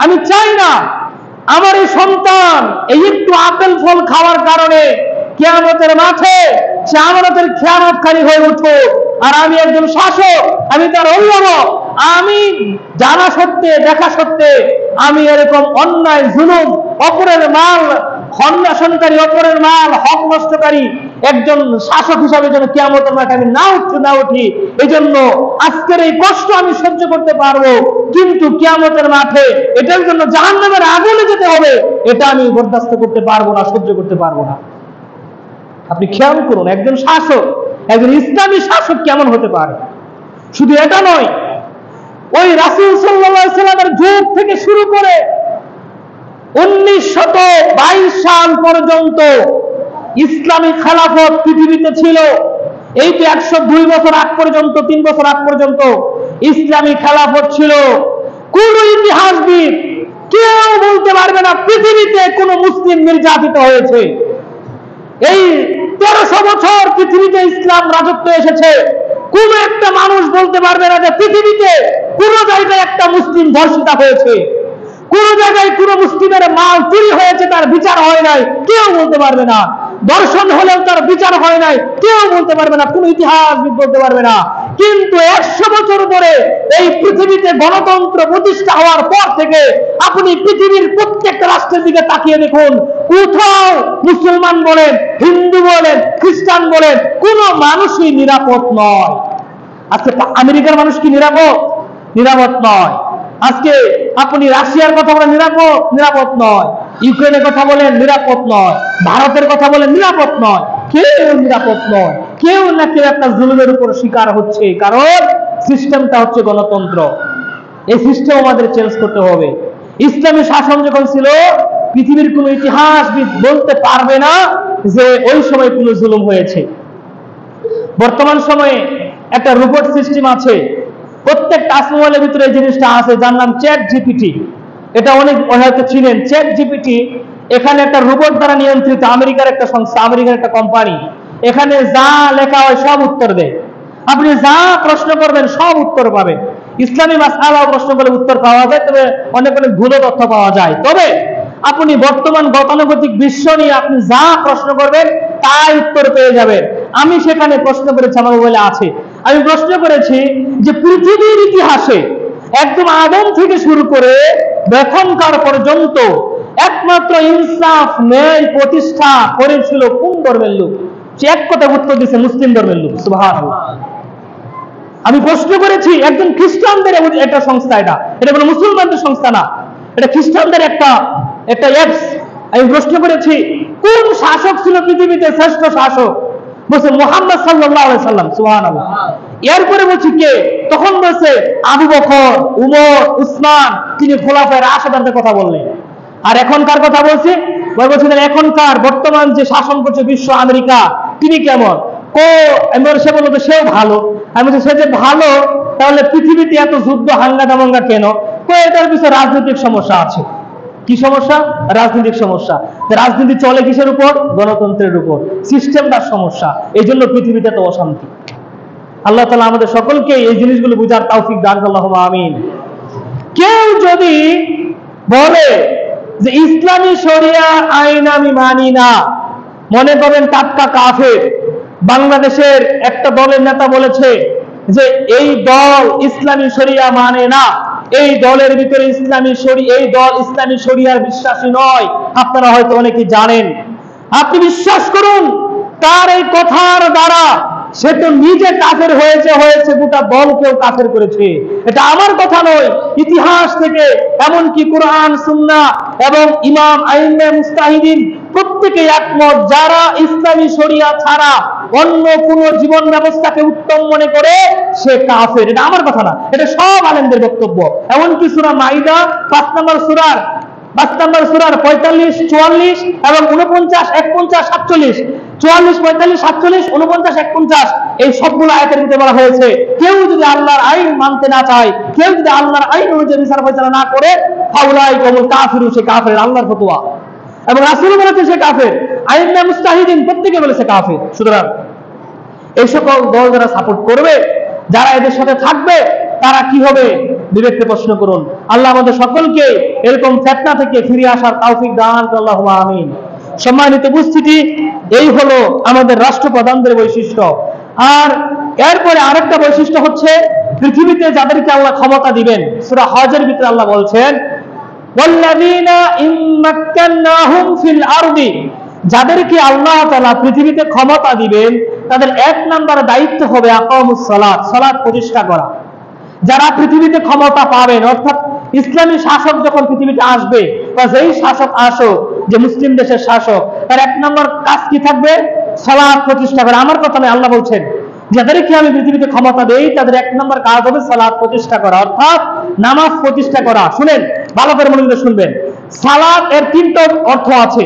Speaker 1: আমি চাই না আমার এই সন্তান এই একটু আপেল ফল খাওয়ার কারণে কিয়ামতের মাঠে সে আমানতের খেয়ানতকারী হয়ে উঠো। আর আমি একজন শাসক, আমি তার অভিভাবক, আমি জানা সত্ত্বে দেখা সত্ত্বে আমি এরকম অন্যায় জুলুম, অপরের মাল হন্যাসনকারী, অপরের মাল হক নষ্টকারী একজন শাসক হিসাবে যেন কিয়ামতের মাঠে আমি না উঠি। এই জন্য আজকের এই কষ্ট আমি সহ্য করতে পারবো, কিন্তু কিয়ামতের মাঠে এটার জন্য জাহান্নামের আগুনে যেতে হবে, এটা আমি বরদাস্ত করতে পারবো না, সহ্য করতে পারবো না। আপনি খেয়াল করুন, একজন শাসক, একজন ইসলামী শাসক কেমন হতে পারে। শুধু এটা নয়, ওই রাসূল সাল্লাল্লাহু আলাইহি সাল্লামের যুগ থেকে শুরু করে 1922 সাল পর্যন্ত ইসলামী খেলাফত পৃথিবীতে ছিল। এই তো 102 বছর আগ পর্যন্ত, 3 বছর আগ পর্যন্ত ইসলামী খেলাফত ছিল। কোন ইতিহাসবিদ কেউ বলতে পারবে না পৃথিবীতে কোন মুসলিম নির্যাতিত হয়েছে। এই 1300 বছর পৃথিবীতে ইসলাম রাজত্ব এসেছে, কোন একটা মানুষ বলতে পারবে না যে পৃথিবীতে কোন জায়গায় একটা মুসলিম ধর্ষিতা হয়েছে, কোন জায়গায় কোন মুসলিমের মাল চুরি হয়েছে তার বিচার হয় নাই, কেউ বলতে পারবে না। দর্শন হলেও তার বিচার হয় নাই, কেউ বলতে পারবে না, কোন ইতিহাসবিদ বলতে পারবে না। কিন্তু 100 বছর পরে এই পৃথিবীতে গণতন্ত্র প্রতিষ্ঠা হওয়ার পর থেকে আপনি পৃথিবীর প্রত্যেকটা রাষ্ট্রের দিকে তাকিয়ে দেখুন, কোথাও মুসলমান বলেন, হিন্দু বলেন, খ্রিস্টান বলেন, কোনো মানুষই নিরাপদ নয়। আজকে আমেরিকার মানুষ কি নিরাপদ? নিরাপদ নয়। আজকে আপনি রাশিয়ার কথা বলেন, নিরাপদ নয়। ইউক্রেনের কথা বলেন, নিরাপদ নয়। ভারতের কথা বলেন, নিরাপদ নয়। কেউ নিরাপদ নয়। কেউ না কেউ একটা জুলুমের উপর শিকার হচ্ছে, কারণ সিস্টেমটা হচ্ছে গণতন্ত্র। এই সিস্টেম আমাদের চেঞ্জ করতে হবে। ইসলামী শাসন যখন ছিল, পৃথিবীর কোন ইতিহাসবিদ বলতে পারবে না যে ওই সময় কোন জুলুম হয়েছে। বর্তমান সময়ে একটা রোবট সিস্টেম আছে, প্রত্যেকটা মোবাইলের ভিতরে এই জিনিসটা আছে, যার নাম চ্যাট জিপিটি। এটা অনেক হয়তো চিনেন। চ্যাট জিপিটি এখানে একটা রোবট দ্বারা নিয়ন্ত্রিত, আমেরিকার একটা সংস্থা, আমেরিকার একটা কোম্পানি। এখানে যা লেখা হয় সব উত্তর দেয়। আপনি যা প্রশ্ন করবেন সব উত্তর পাবেন। ইসলামী মাসআলা প্রশ্ন করলে উত্তর পাওয়া যায়, তবে অনেক অনেক ভুল তথ্য পাওয়া যায়। তবে আপনি বর্তমান গতানুগতিক বিশ্ব নিয়ে আপনি যা প্রশ্ন করবেন তাই উত্তর পেয়ে যাবেন। আমি সেখানে প্রশ্ন করেছি, আমার মোবাইলে আছে। আমি প্রশ্ন করেছি যে পৃথিবীর ইতিহাসে একদম আদম থেকে শুরু করে এখনকার পর্যন্ত একমাত্র ইনসাফ ন্যায় প্রতিষ্ঠা করেছিল কোন ধর্মের লোক? সে এক কথা উত্তর দিয়েছে, মুসলিম ধর্মের লোক। সুবহানাল্লাহ। আমি প্রশ্ন করেছি একজন খ্রিস্টানদের একটা সংস্থা, এটা কোনো মুসলমানদের সংস্থা না, এটা খ্রিস্টানদের একটা অ্যাপস। আমি প্রশ্ন করেছি কোন শাসক ছিল পৃথিবীতে শ্রেষ্ঠ শাসক? বলছে মুহাম্মদ সাল্লাল্লাহু আলাইহি সাল্লাম। সুবহানাল্লাহ। এরপরে বলছি কে? তখন বলছে আবু বকর, উমর, উসমান, তিনি খোলাফায়ে রাশিদিনদের কথা বললেন। আর এখনকার কথা বলছি, বলছিলেন এখনকার বর্তমান যে শাসন করছে বিশ্ব, আমেরিকা, তিনি কেমন? সে বললো সেও ভালো। আমি বলছি সে যে ভালো, তাহলে পৃথিবীতে এত যুদ্ধ হাঙ্গা দাঙ্গা কেন? এটার পিছনে রাজনৈতিক সমস্যা আছে। কি সমস্যা? রাজনৈতিক সমস্যা। রাজনীতি চলে কিসের উপর? গণতন্ত্রের উপর। সিস্টেমটার সমস্যা। এই জন্য পৃথিবীতে তো অশান্তি। আল্লাহ তাআলা আমাদের সকলকে এই জিনিসগুলো বুঝার তৌফিক দান করুন, আল্লাহুম্মা আমিন। কেউ যদি বলে যে ইসলামী শরিয়া আইন আমি মানি না, মনে করেন টাটকা কাফের। বাংলাদেশের একটা দলের নেতা বলেছে যে এই দল ইসলামী শরিয়া মানে না, এই দলের ভিতরে এই দল ইসলামী শরিয়ার বিশ্বাসী নয়। আপনারা হয়তো অনেকে জানেন। আপনি বিশ্বাস করুন, তার এই কথার দ্বারা সে তো নিজে কাফের হয়েছে, গোটা দলকেও কাফের করেছে। এটা আমার কথা নয়, ইতিহাস থেকে, এমনকি কোরআন, সুন্নাহ এবং ইমাম আইম্মে মুজতাহিদিন প্রত্যেকে একমত, যারা ইসলামী শরিয়া ছাড়া অন্য কোন জীবন ব্যবস্থাকে উত্তম মনে করে সে কাফের। এটা আমার কথা না, এটা সব আলেমদের বক্তব্য। এমনকি সূরা মাইদা 5 নম্বর সূরার 45, 44 এবং 49, 51, 47, 44, 45, 47, 49, 51 এই সবগুলো আয়াতের ভিতরে বলা হয়েছে কেউ যদি আল্লাহর আইন মানতে না চায়, কেউ যদি আল্লাহর আইন অনুযায়ী বিচার ফয়সালা না করে, ফাউলাইকুমুল কাফিরুন, সে কাফের। আল্লাহর ফতোয়া। এবং রাসূল বলেছেন সে কাফের, আইম্মে মুজতাহিদিন প্রত্যেকে বলেছে কাফের। সুতরাং এই সকল দল যারা সাপোর্ট করবে, যারা এদের সাথে থাকবে, তারা কি হবে বিবেককে প্রশ্ন করুন। আল্লাহ আমাদের সকলকে এরকম ফিতনা থেকে ফিরে আসার তৌফিক দান করুন, আল্লাহুম্মা আমিন। সম্মানিত উপস্থিতি, এই হলো আমাদের রাষ্ট্রপ্রধানদের বৈশিষ্ট্য। আর এরপরে আরেকটা বৈশিষ্ট্য হচ্ছে পৃথিবীতে যাদেরকে আল্লাহ ক্ষমতা দিবেন, সূরা হজের ভিতরে আল্লাহ বলছেন ওয়াল্লাযীনা ইম্মাক্কান্নাহুম ফিল আরদি, যাদেরকে আল্লাহ তাআলা পৃথিবীতে ক্ষমতা দিবেন তাদের 1 নাম্বার দায়িত্ব হবে আকামুস সালাত, সালাত প্রতিষ্ঠা করা। যারা পৃথিবীতে ক্ষমতা পাবেন, অর্থাৎ ইসলামী শাসক যখন পৃথিবীতে আসবে, বা যেই শাসক আসুক, যে মুসলিম দেশের শাসক, তার 1 নাম্বার কাজ কি থাকবে? সালাত প্রতিষ্ঠা করা। আমার কথা নয়, আল্লাহ বলছেন যাদেরকে আমি পৃথিবীতে ক্ষমতা দেই তাদের 1 নাম্বার কাজ হবে সালাত প্রতিষ্ঠা করা, অর্থাৎ নামাজ প্রতিষ্ঠা করা। শুনেন, ভালো করে মনোযোগ দিয়ে শুনবেন। সালাত এর 3টা অর্থ আছে।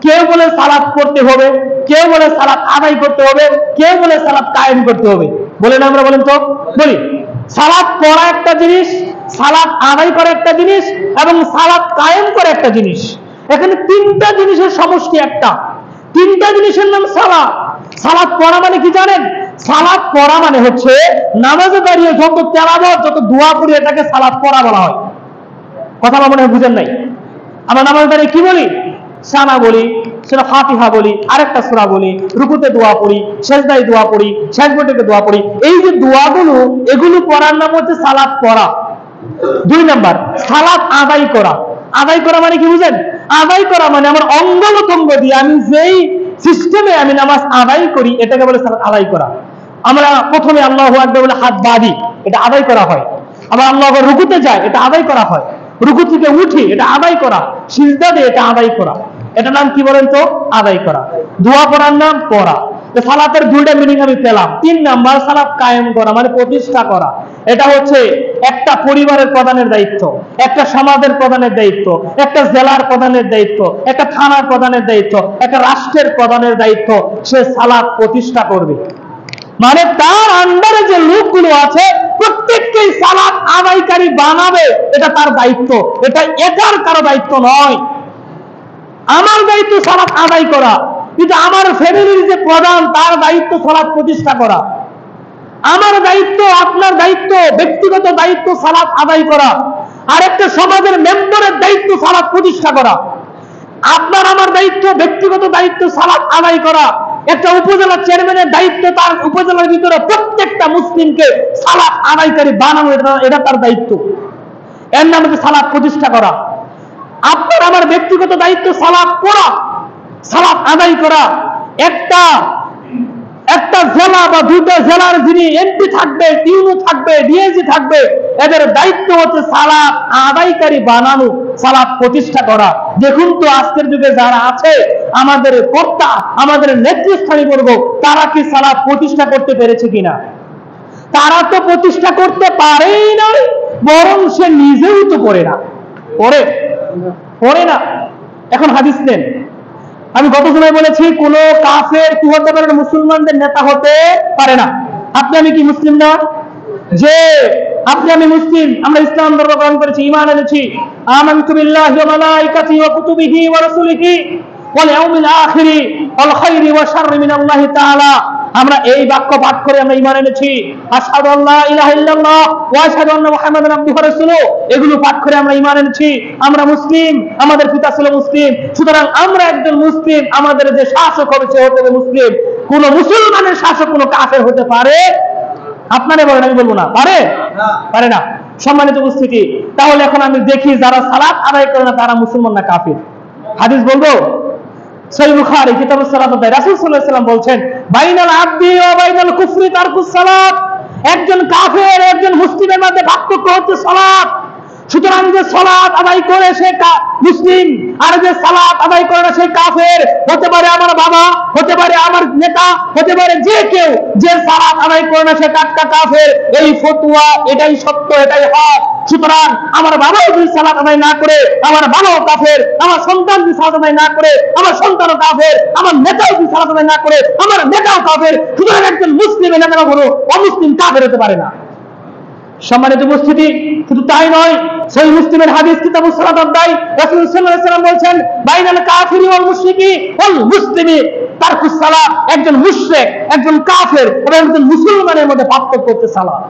Speaker 1: কেউ বলে সালাত পড়তে হবে, কেউ বলে সালাত আদায় করতে হবে, কেউ বলে সালাত কায়েম করতে হবে। বলেন, আমরা বলেন তো, বলি। সালাত পড়া একটা জিনিস, সালাত আদায় করা একটা জিনিস, এবং সালাত কায়েম করা একটা জিনিস। এখানে 3টা জিনিসের সমষ্টি একটা। 3টা জিনিসের নাম সালাত। সালাত পড়া মানে কি জানেন? সালাত পড়া মানে হচ্ছে নামাজে দাঁড়িয়ে যত তেলাওয়াত, যত দোয়া করি, এটাকে সালাত পড়া বলা হয়। কথা মনে হয় বুঝেন নাই? আমরা নামাজে দাঁড়িয়ে কি বলি? সানা বলি, সূরা ফাতিহা বলি, আরেকটা সূরা বলি, রুকুতে দোয়া পড়ি, সেজদায় দোয়া পড়ি, শেষ বৈঠকে দোয়া পড়ি, এই যে দোয়াগুলো, এগুলো পড়ার নাম হচ্ছে সালাত পড়া। 2 নাম্বার সালাত আদায় করা। আদায় করা মানে কি বুঝেন? আদায় করা মানে আমার অঙ্গ প্রত্যঙ্গ দিয়ে আমি যেই সিস্টেমে আমি নামাজ আদায় করি, এটাকে বলে সালাত আদায় করা। আমরা প্রথমে আল্লাহু আকবার বলে হাত বাঁধি, এটা আদায় করা হয়। আমরা আল্লাহু আকবার রুকুতে যাই, এটা আদায় করা হয়। রুকু থেকে উঠি, এটা আদায় করা। সিজদা দিয়ে, এটা আদায় করা। এটা নাম কি বলেন তো? আদায় করা। দোয়া পড়ার নাম পড়া। সালাতের 2টা মিনিং আমি পেলাম। 3 নাম্বার সালাত কায়েম করা মানে প্রতিষ্ঠা করা। এটা হচ্ছে একটা পরিবারের প্রধানের দায়িত্ব, একটা সমাজের প্রধানের দায়িত্ব, একটা জেলার প্রধানের দায়িত্ব, একটা থানার প্রধানের দায়িত্ব, একটা রাষ্ট্রের প্রধানের দায়িত্ব। সে সালাত প্রতিষ্ঠা করবে, মানে তার আন্ডারে যে লোকগুলো আছে প্রত্যেককেই সালাত আদায়কারী বানাবে। এটা তার দায়িত্ব, এটা একার কারো দায়িত্ব নয়। আমার দায়িত্ব সালাত আদায় করা, কিন্তু আমার ফ্যামিলির যে প্রধান, তার দায়িত্ব সালাত প্রতিষ্ঠা করা। আমার দায়িত্ব, আপনার দায়িত্ব, ব্যক্তিগত দায়িত্ব সালাত আদায় করা। আর একটা সমাজের মেম্বারের দায়িত্ব সালাত প্রতিষ্ঠা করা। আপনার আমার দায়িত্ব, ব্যক্তিগত দায়িত্ব সালাত আদায় করা। একটা উপজেলা চেয়ারম্যানের দায়িত্ব তার উপজেলার ভিতরে প্রত্যেকটা মুসলিমকে সালাত আদায়কারী বানানো, এটা তার দায়িত্ব। এর নাম হচ্ছে সালাত প্রতিষ্ঠা করা। আপনার আমার ব্যক্তিগত দায়িত্ব সালাত পড়া, সালাত আদায় করা। একটা জেলা বা 2টা জেলার যিনি এমপি থাকবে, ইউনো থাকবে, ডিএসি থাকবে, এদের দায়িত্ব হচ্ছে সালাত আদায়কারী বানানো, সালাত প্রতিষ্ঠা করা। দেখুন তো আজকের যুগে যারা আছে, আমাদের কর্তা, আমাদের নেতৃস্থানীয় বর্গ, তারা কি সালাত প্রতিষ্ঠা করতে পেরেছে কিনা? তারা তো প্রতিষ্ঠা করতে পারেই নাই, বরং সে নিজেও তো করে না, পড়ে না। এখন হাদিস নেন। আমি গত সময় বলেছি, কোন কাফের কি হতে পারে না? মুসলমানদের নেতা হতে পারে না। আপনি আমি কি মুসলিম না? যে আপনি আমি মুসলিম, আমরা ইসলাম ধর্ম গ্রহণ করেছি, ঈমান এনেছি। আমানতু বিল্লাহি ওয়া মালাইকাতিহি ওয়া কুতুবিহি ওয়া রাসূলিহি ওয়াল ইয়াউমিল আখিরি ওয়াল খাইরি ওয়া শাররি মিনাল্লাহি তাআলা। আমরা এই বাক্য পাঠ করে আমরা ঈমান এনেছি। আশহাদু আল্লা ইলাহা ইল্লাল্লাহ ওয়া আশহাদু আন্না মুহাম্মাদান আবদুহু ওয়া রাসূলুহু। এগুলো পাঠ করে আমরা ঈমান এনেছি। আমরা মুসলিম, আমাদের পিতা ছিল মুসলিম, সুতরাং আমরা একজন মুসলিম। আমাদের যে শাসক হবে সে হতে হবে মুসলিম। কোন মুসলমানের শাসক কোন কাফের হতে পারে? আপনারা বলেন, আমি বলবো না, পারে না। সম্মানিত উপস্থিতি, তাহলে এখন আমি দেখি যারা সালাত আদায় করে না তারা মুসলমান না কাফির। হাদিস বলবো, সহিহ বুখারী কিতাবুস সালাত, রাসূল সাল্লাল্লাহু আলাইহি ওয়াসাল্লাম বলছেন, বাইনাল আবদি ওয়া বাইনাল কুফরি তারকুস সালাত। একজন কাফের, একজন মুসলিমের মধ্যে পার্থক্য হচ্ছে সালাত। সুতরাং যে সালাত আদায় করে সে মুসলিম, আর যে সালাত আদায় করে না সে কাফের। হতে পারে আমার বাবা, হতে পারে আমার নেতা, হতে পারে যে কেউ, যে সালাত আদায় করে না সে টাটকা কাফের। এই ফতোয়া, এটাই সত্য, এটাই হক। সুতরাং আমার বাবাও যদি সালাত আদায় না করে, আমার বাবাও কাফের। আমার সন্তান যদি সালাত আদায় না করে, আমার সন্তানও কাফের। আমার নেতাও যদি সালাত আদায় না করে, আমার নেতাও কাফের। সুতরাং একজন মুসলিমের নেতা কখনো অমুসলিম কাফের হতে পারে না। সম্মানিত উপস্থিতি, শুধু তাই নয়, সহিহ মুসলিমের হাদিস কিতাবুস সালাত অধ্যায় রাসূল সাল্লাল্লাহু আলাইহি ওয়াসাল্লাম বলেন, বাইনাল কাফিরি ওয়াল মুশরিকি ওয়াল মুসলিমি তারকুস সালাত। একজন মুশরিক, একজন কাফের এবং একজন মুসলমানের মধ্যে পার্থক্য হচ্ছে সালাত।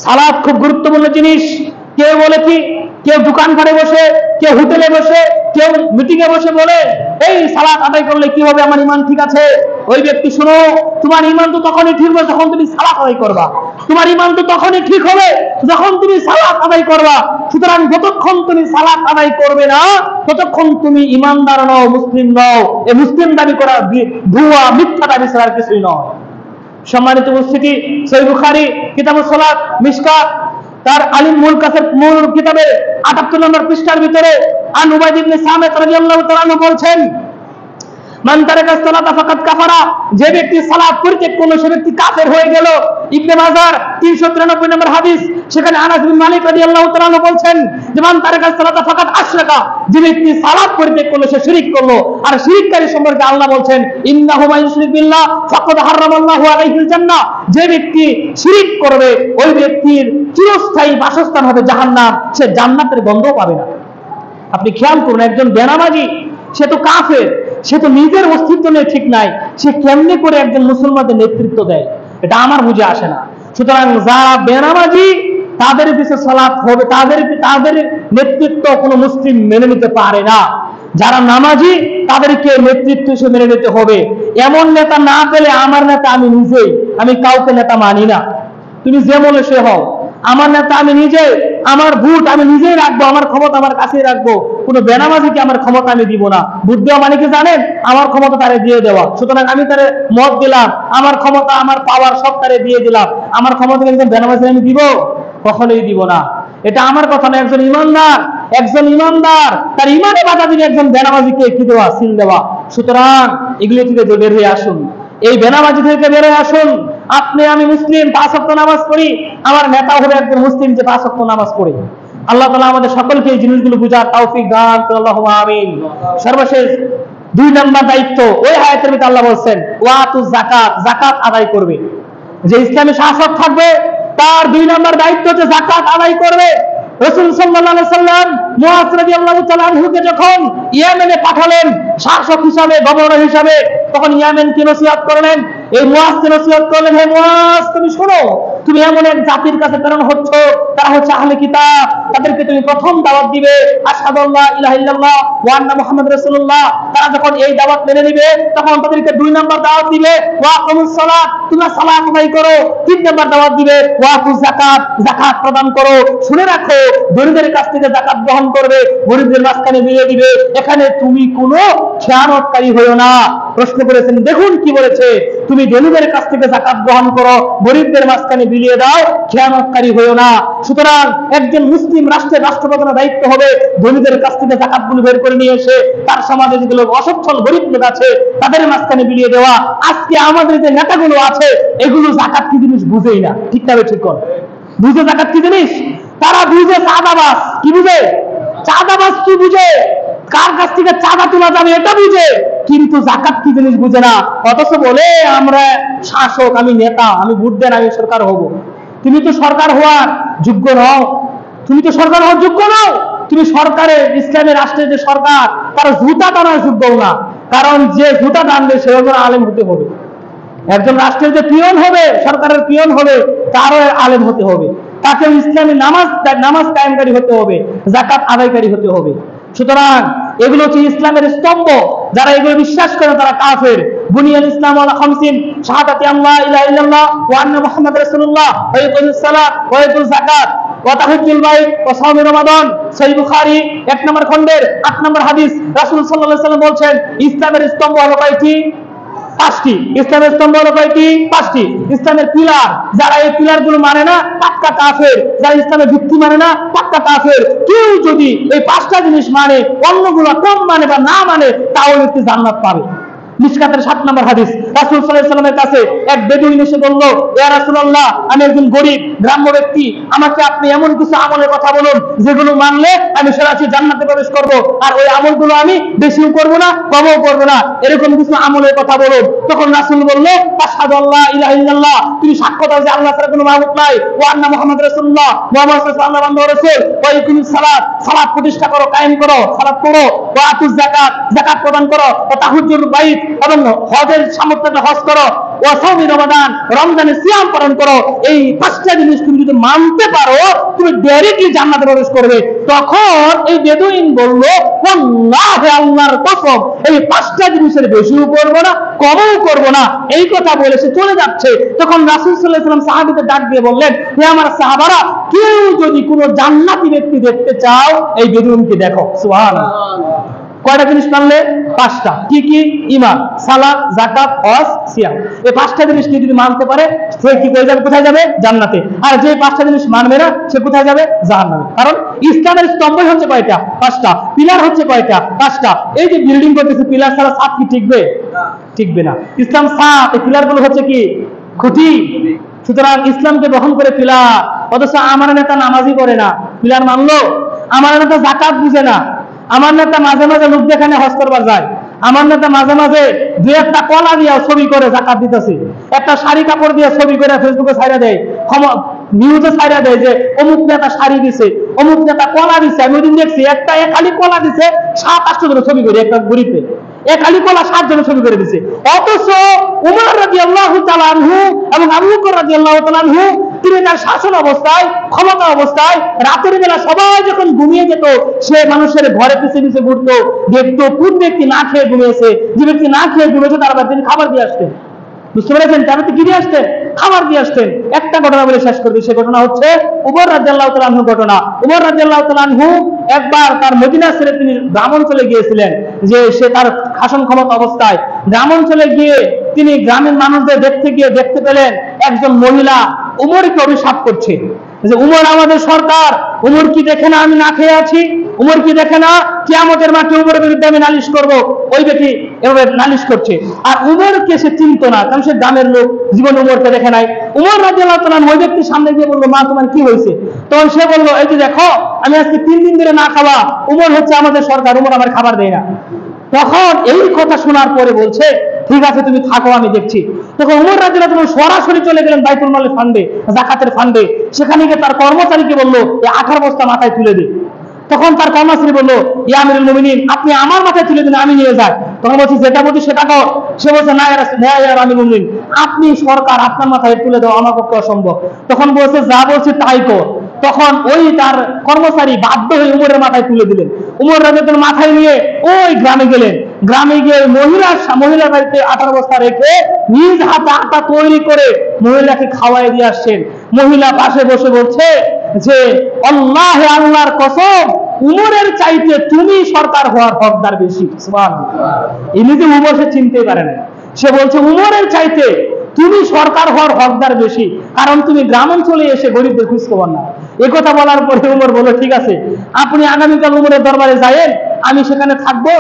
Speaker 1: সালাত খুব গুরুত্বপূর্ণ জিনিস। কেউ বলে কি, কেউ দোকানঘাটে বসে, কেউ হোটেলে বসে, কেউ মিটিং এ বসে বলে, এই সালাত আদায় করলে কি হবে, আমার ঈমান ঠিক আছে। ওই ব্যক্তি, শুনো, তোমার ঈমান তো তখনই ঠিক হবে যখন তুমি সালাত আদায় করবা। তোমার ঈমান তো তখনই ঠিক হবে যখন তুমি সালাত আদায় করবা। সুতরাং যতক্ষণ তুমি সালাত আদায় করবে না, ততক্ষণ তুমি ঈমানদার নও, মুসলিম নও। এই মুসলিম দাবি করা ভুয়া, মিথ্যা দাবি ছাড়া আর কিছুই নয়। সম্মানিত উপস্থিতি, সহিহ বুখারী কিতাবুস সালাত মিশকাত তার আলিম মূল কাসের মূল কিতাবের ৭৮ নম্বর পৃষ্ঠার ভিতরে আন উবাইদ ইবনে সামিত রাদিয়াল্লাহু তাআলা আনহু বলছেন, মান তারাকা সালাতা ফাকাদ কাফারা। যে ব্যক্তি সালাত পরিত্যাগ করলো সে ব্যক্তি কাফের হয়ে গেল। ইবনে মাজাহ ৩৯৩ নম্বর হাদিস, সেখানে আনাস বিন মালিক রাদিয়াল্লাহু তাআলা আনহু বলছেন যে মান তারাকা সালাতা ফাকাদ আশরাকা। যে ব্যক্তি সালাত পরিত্যাগ করলো সে শিরক করলো। আর শিরককারী সম্পর্কে আল্লাহ বলছেন, ইন্নাহু মান ইউশরিক বিল্লাহ ফাকাদ হারামাল্লাহু আলাইহিল জান্নাহ। যে ব্যক্তি শিরক করবে ওই ব্যক্তির চিরস্থায়ী বাসস্থান হবে জাহান্নাম, সে জান্নাতের গন্ধও পাবে না। আপনি খেয়াল করুন, একজন বেনামাজি, সে তো কাফের, সে তো নিজের অস্তিত্ব নিয়ে ঠিক নাই, সে কেমনে করে একজন মুসলমানদের নেতৃত্ব দেয়, এটা আমার বুঝে আসে না। সুতরাং যারা বেনামাজি তাদের পিছনে সালাত হবে, তাদের নেতৃত্ব কোনো মুসলিম মেনে নিতে পারে না। যারা নামাজি তাদেরকে নেতৃত্ব হিসেবে মেনে নিতে হবে। এমন নেতা না পেলে আমার নেতা আমি নিজেই, আমি কাউকে নেতা মানি না। তুমি যে বলে সে হও, আমার নেতা আমি নিজে, আমার ভোট আমি নিজেই রাখবো, আমার ক্ষমতা আমার কাছেই রাখবো। কোনো বেনামাজিকে আমার ক্ষমতা আমি দিব না। ভোট দেওয়া মানে কি জানেন? আমার ক্ষমতা তারে দিয়ে দেওয়া। সুতরাং আমি তারে মত দিলাম, আমার ক্ষমতা আমার পাওয়ার সব তারে দিয়ে দিলাম। আমার ক্ষমতা একজন বেনামাজি আমি দিব? কখনোই দিব না। এটা আমার কথা না। একজন ইমানদার তার ইমানে বাধা দিলে একজন বেনামাজিকে কি দেওয়া? সিল দেওয়া। সুতরাং এগুলো থেকে বের হয়ে আসুন, এই বেনামাজি থেকে বের হয়ে আসুন। আপনি আমি মুসলিম, 5 ওয়াক্ত নামাজ পড়ি, আমার নেতা হবে একজন মুসলিম যে 5 ওয়াক্ত নামাজ পড়ে। আল্লাহ তাআলা আমাদের সকলকে এই জিনিসগুলো বুঝার তৌফিক দান করুন, আল্লাহুম্মা আমিন। সর্বশেষ 2 নম্বর দায়িত্ব, ওই আয়াতের ভিতরে আল্লাহ বলেন ওয়াতু যাকাত, যাকাত আদায় করবে। যে ইসলামী শাসক থাকবে তার 2 নম্বর দায়িত্ব হচ্ছে যাকাত আদায় করবে। রাসূল সাল্লাল্লাহু আলাইহি সাল্লাম মুআয রাদিয়াল্লাহু তাআলা আনহুকে যখন ইয়েমেনে পাঠালেন শাসক হিসাবে, গভর্নর হিসাবে, তখন ইয়েমেনকে নসিহত করলেন, এই মুআযকে নসিহত করলেন, হে মুআয তুমি শোনো, তুমি এমন এক জাতির কাছে প্রেরণ হচ্ছ, তারা হচ্ছে আহলে কিতাব, তাদেরকে তুমি প্রথম দাওয়াত দিবে আশহাদু আল্লা ইলাহা ইল্লাল্লাহ ওয়া আন্না মুহাম্মাদুর রাসূলুল্লাহ। তারা যখন এই দাওয়াত মেনে নিবে তখন তাদেরকে 2 নম্বর দাওয়াত দিবে ওয়া আকিমুস সালাত, তোমরা সালাত আদায় করো। 3 নম্বর দাওয়াত দিবে ওয়া আতুজ যাকাত, যাকাত প্রদান করো। শুনে রাখো, গরীবদের কাছ থেকে যাকাত গ্রহণ করবে, গরীবদের মাঝখানে দিয়ে দিবে। এখানে তুমি কোনো খেয়ানতকারী হয়ো না। প্রশ্ন করেছেন, দেখুন কি বলেছে, তুমি গরীবদের কাছ থেকে যাকাত গ্রহণ করো, গরীবদের মাঝখানে বিলিয়ে দাও, খেয়ানতকারী হয়ো না। সুতরাং একজন মুসলিম রাষ্ট্রের রাষ্ট্রপ্রধানের দায়িত্ব হবে গরীবদের কাছ থেকে যাকাতগুলো বের করে নিয়ে এসে তার সমাজে যেগুলো অসচ্ছল গরীব লোক আছে তাদের মাঝখানে বিলিয়ে দেওয়া। আজকে আমাদের যে নেতাগুলো আছে এগুলো যাকাত কি জিনিস বুঝেই না। ঠিক না? ঠিক কর, বুঝে যাকাত কি জিনিস? তারা বুঝে চাঁদাবাজ। কি বুঝে? চাঁদাবাজ কি বুঝে? কার কাছ থেকে চাঁদা তোলা যাবে এটা বুঝে, কিন্তু যাকাত কি জিনিস বুঝে না। অথচ বলে আমরা শাসক, আমি নেতা, আমি ভোট দেন, আমি সরকার হব। তুমি তো সরকার হওয়ার যোগ্য নও, তুমি তো সরকার হওয়ার যোগ্য নও। তুমি সরকারের, ইসলামের রাষ্ট্রের যে সরকার, তার জুতা টানার যোগ্য না। কারণ যে জুতা টানবে সে একজন আলেম হতে হবে। একজন রাষ্ট্রের যে পিয়ন হবে, সরকারের পিয়ন হবে, তারও আলেম হতে হবে। তাকে ইসলামী নামাজ কায়েমকারী হতে হবে, যাকাত আদায়কারী হতে হবে। সুতরাং এগুলো হচ্ছে ইসলামের স্তম্ভ। যারা এগুলো বিশ্বাস করে তারা কাফের। বুনিয়াল ইসলাম আলা খামসিন, শাহাদাতি আল্লা ইলাহা ইল্লাল্লাহ ওয়া আন্না মুহাম্মাদুর রাসূলুল্লাহ ওয়া ইকামুস সালাত ওয়া ইতুজ যাকাত ওয়া তাহাজ্জুল বাইত ওয়া সাওম রমাদান। সহিহ বুখারী 1 নম্বর খণ্ডের 8 নম্বর হাদিস। রাসূল সাল্লাল্লাহু আলাইহি ওয়াসাল্লাম বলেন, ইসলামের স্তম্ভ হলো কয়টি? 5টি। ইসলামের স্তম্ভ হলো কয়টি? 5টি। ইসলামের পিলার, যারা এই পিলার গুলো মানে না পাক্কা কাফের। যারা ইসলামের ভিত্তি মানে না পাক্কা কাফের। কেউ যদি এই 5টা জিনিস মানে, অন্যগুলো কম মানে বা না মানে, তাও একটি জান্নাত পাবে। মিশকাতের 7 নম্বর হাদিস। রাসূল সাল্লাল্লাহু আলাইহি ওয়াসাল্লামের কাছে এক বেদুইন এসে বলল, ইয়া রাসূলুল্লাহ, আমি একজন গরীব গ্রাম্য ব্যক্তি, আমাকে আপনি এমন কিছু আমলের কথা বলুন যেগুলো মানলে আমি সরাসরি জান্নাতে প্রবেশ করব, আর ওই আমলগুলো আমি বেশিও করব না কমও করব না, এরকম কিছু আমলের কথা বলুন। তখন রাসূল বলল, আশহাদু আল্লা ইলাহা ইল্লাল্লাহ, তুমি সাক্ষ্য দাও যে আল্লাহ ছাড়া কোনো মাবুদ নাই, ওয়া আন্না মুহাম্মাদুর রাসূলুল্লাহ, মুহাম্মদ সাল্লাল্লাহু আলাইহি ওয়াসাল্লাম আল্লাহর রাসূল, ওয়া ইকুমুস সালাত, সালাত প্রতিষ্ঠা করো, কায়েম করো, সালাত পড়ো, ওয়া আতুজ যাকাত, যাকাত প্রদান করো, ওয়া তাহাজ্জুল বাইত, এবং হজের সামর্থ্যে হজ করো, ওয়া সাওমি রমাদান, রমজানের সিয়াম পালন করো। এই 5টা জিনিস তুমি যদি মানতে পারো তুমি ডাইরেক্টলি জান্নাতে প্রবেশ করবে। তখন এই বেদুইন বলল, ওয়াল্লাহি, আল্লাহর কসম, এই 5টা জিনিসের বেশিও করব না কমও করব না। এই কথা বলে সে চলে যাচ্ছে। তখন রাসূল সাল্লাল্লাহু আলাইহি ওয়াসাল্লাম সাহাবীদের ডাক দিয়ে বললেন, হে আমার সাহাবারা, কেউ যদি কোনো জান্নাতি ব্যক্তি দেখতে চাও এই বেদুইনকে দেখো। সুবহানাল্লাহ। কয়টা জিনিস মানলে? 5টা। কি কি? ঈমান, সালাত, যাকাত, হজ, সিয়াম। এই 5টা জিনিস যদি মানতে পারে সে কি করে যাবে? কোথায় যাবে? জান্নাতে। আর যে 5টা জিনিস মানবে না সে কোথায় যাবে? জাহান্নামে। কারণ ইসলামের স্তম্ভ হচ্ছে কয়টা? 5টা। পিলার হচ্ছে কয়টা? 5টা। এই যে বিল্ডিং করতেছে, পিলার ছাড়া ছাদ কি টিকবে? টিকবে না। ইসলাম ছাদ, এই পিলার গুলো হচ্ছে কি? খুঁটি। সুতরাং ইসলামকে গ্রহণ করে পিলার। অথচ আমার নেতা নামাজই করে না, পিলার মানলো। আমার নেতা যাকাত বুঝে না, আমার নেতা মাঝে মাঝে লোক দেখানে হজ করবার যায়, আমার নেতা মাঝে মাঝে 2-1টা কলা দিয়ে ছবি করে যাকাত দিতেছে, একটা শাড়ি কাপড় দিয়ে ছবি করে ফেসবুকে ছাইড়া দেয়, নিউজে ছাইরা দেয় যে অমুক নেতা শাড়ি দিছে, অমুক নেতা কলা দিছে। আমি ওইদিন দেখছি একটা খালি কলা দিছে 7-8 জন ছবি করে একটা গরিবে, খালি কলা 7 জন ছবি করে দিছে। অথচ উমর রাদিয়াল্লাহু তাআলা আনহু এবং আবু বকর রাদিয়াল্লাহু তাআলা আনহু তিনি তার শাসন অবস্থায়, ক্ষমতা অবস্থায় রাতের বেলা সবাই যখন ঘুমিয়ে যেত, সে মানুষের ঘরে পিছে পিছে ঘুরতো, দেখতো কোন ব্যক্তি না খেয়ে ঘুমিয়েছে। যে ব্যক্তি না খেয়ে ঘুমিয়েছে তার আবার তিনি খাবার দিয়ে আসতেন। বুঝতে পেরেছেন? তারা তো কি দিয়ে আসতেন? খাবার দিয়ে আসতেন। একটা ঘটনা বলে শেষ করবে, সে ঘটনা হচ্ছে উমর রাদিয়াল্লাহু তাআলা আনহু ঘটনা। উমর রাদিয়াল্লাহু তাআলা আনহু একবার তার মদিনা ছেড়ে তিনি গ্রামাঞ্চলে গিয়েছিলেন, যে সে তার শাসন ক্ষমতা অবস্থায় গ্রামাঞ্চলে গিয়ে তিনি গ্রামের মানুষদের দেখতে গিয়ে দেখতে পেলেন একজন মহিলা উমরকে অভিশাপ করছে যে উমর আমাদের সরকার, উমর কি দেখে না আমি না খেয়ে আছি, উমর কি দেখে না কিয়ামতের মাঠে উমরের বিরুদ্ধে আমি নালিশ করব। ওই ব্যক্তি এভাবে নালিশ করছে, আর উমরকে সে চিনতো না, কারণ সে গ্রামের লোক, জীবন উমরকে দেখে নাই। উমর রাদিয়াল্লাহু তাআলা ওই ব্যক্তির সামনে গিয়ে বললো, মা তোমার কি হয়েছে? তখন সে বললো, এই যে দেখো আমি আজকে 3 দিন ধরে না খাওয়া, উমর হচ্ছে আমাদের সরকার, উমর আমার খাবার দেয় না। তখন এই কথা শোনার পরে বলছে, ঠিক আছে তুমি থাকো আমি দেখছি। তখন উমর রাদিয়াল্লাহু তাআলা সরাসরি চলে গেলেন বাইতুল মালের ফান্ডে, জাকাতের ফান্ডে। সেখানে গিয়ে তার কর্মচারীকে বললো, এই 18 বস্তা মাথায় তুলে দে। তখন তার কর্মচারী বললো, ইয়া আমিরুল মুমিনিন, আপনি আমার মাথায় তুলে দিন, আমি নিয়ে যাই। তখন বলছি, যেটা বলছি সেটা কর। সে বলছে, না ইয়া আমিরুল মুমিনিন, আপনি সরকার, আপনার মাথায় তুলে দাও আমার পক্ষে অসম্ভব। তখন বলছে, যা বলছি তাই কর। তখন ওই তার কর্মচারী বাধ্য হয়ে উমরের মাথায় তুলে দিলেন। উমর রাদিয়াল্লাহু তাআলা মাথায় নিয়ে ওই গ্রামে গেলেন। গ্রামে গিয়ে মহিলার বাড়িতে 18 বস্তা রেখে নিজ হাতে আটা তৈরি করে মহিলাকে খাওয়াই দিয়ে আসছেন। মহিলা পাশে বসে বলছে যে আল্লাহে, আল্লাহর কসম, উমরের চাইতে তুমি সরকার হওয়ার হকদার বেশি। সুবহানাল্লাহ। এমনিতে উমর সে চিনতেই পারে না। সে বলছে উমরের চাইতে তুমি সরকার হওয়ার হকদার বেশি, কারণ তুমি গ্রামাঞ্চলে এসে গরিবদের খোঁজ খবর না। এই কথা বলার পরে উমর বলল, ঠিক আছে আপনি আগামীকাল উমরের দরবারে যায়েন, আমি সেখানে থাকবো,